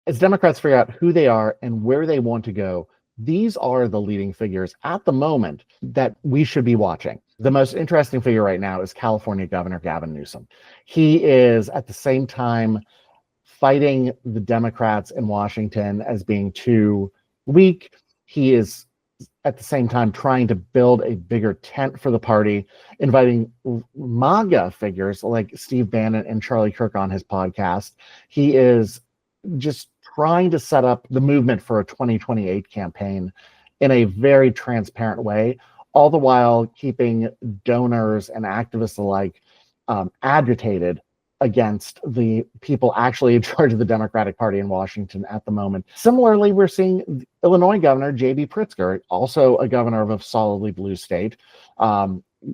As Democrats figure out who they are and where they want to go, these are the leading figures at the moment that we should be watching. The most interesting figure right now is California Governor Gavin Newsom. He is at the same time fighting the Democrats in Washington as being too weak. He is at the same time trying to build a bigger tent for the party, inviting MAGA figures like Steve Bannon and Charlie Kirk on his podcast. He is just trying to set up the movement for a 2028 campaign in a very transparent way, all the while keeping donors and activists alike agitated against the people actually in charge of the Democratic Party in Washington at the moment. Similarly, we're seeing Illinois Governor J.B. Pritzker, also a governor of a solidly blue state,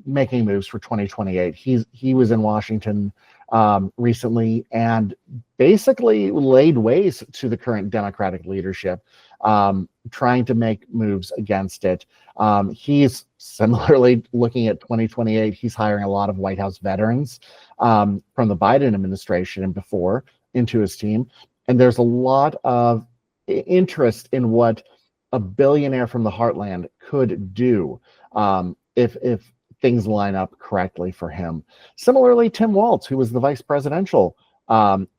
making moves for 2028. He was in Washington recently and basically laid waste to the current Democratic leadership, trying to make moves against it. He's similarly looking at 2028. He's hiring a lot of White House veterans from the Biden administration and before into his team. And there's a lot of interest in what a billionaire from the heartland could do if things line up correctly for him. Similarly, Tim Walz, who was the vice presidential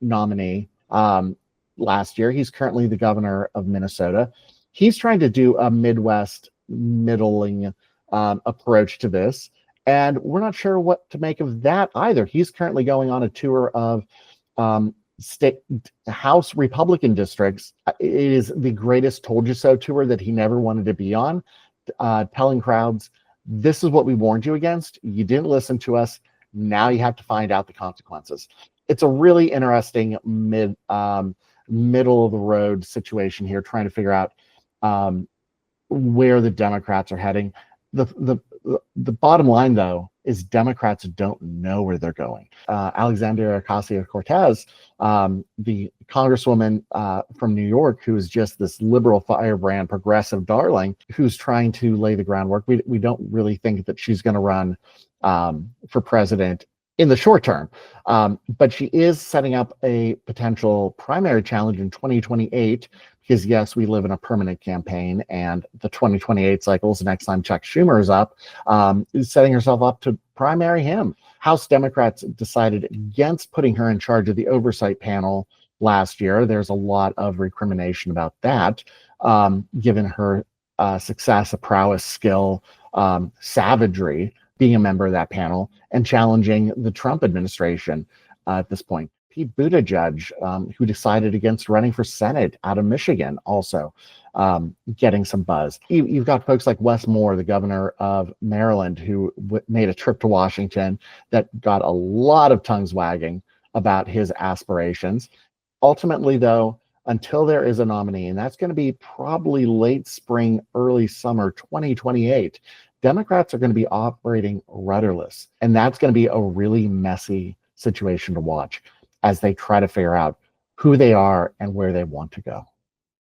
nominee last year, he's currently the governor of Minnesota. He's trying to do a Midwest middling approach to this, and we're not sure what to make of that either. He's currently going on a tour of state House Republican districts. It is the greatest told you so tour that he never wanted to be on, telling crowds, this is what we warned you against. You didn't listen to us. Now you have to find out the consequences. It's a really interesting middle of the road situation here, trying to figure out where the Democrats are heading. The bottom line, though, is Democrats don't know where they're going. Alexandria Ocasio-Cortez, the congresswoman from New York, who is just this liberal firebrand, progressive darling, who's trying to lay the groundwork. We don't really think that she's going to run for president in the short term, but she is setting up a potential primary challenge in 2028. Because yes, we live in a permanent campaign, and the 2028 cycle is the next time Chuck Schumer is up, is setting herself up to primary him. House Democrats decided against putting her in charge of the oversight panel last year. There's a lot of recrimination about that, given her success, prowess, skill, savagery, being a member of that panel and challenging the Trump administration at this point. Pete Buttigieg, who decided against running for Senate out of Michigan, also getting some buzz. You've got folks like Wes Moore, the governor of Maryland, who made a trip to Washington that got a lot of tongues wagging about his aspirations. Ultimately, though, until there is a nominee, and that's going to be probably late spring, early summer 2028, Democrats are going to be operating rudderless. And that's going to be a really messy situation to watch as they try to figure out who they are and where they want to go.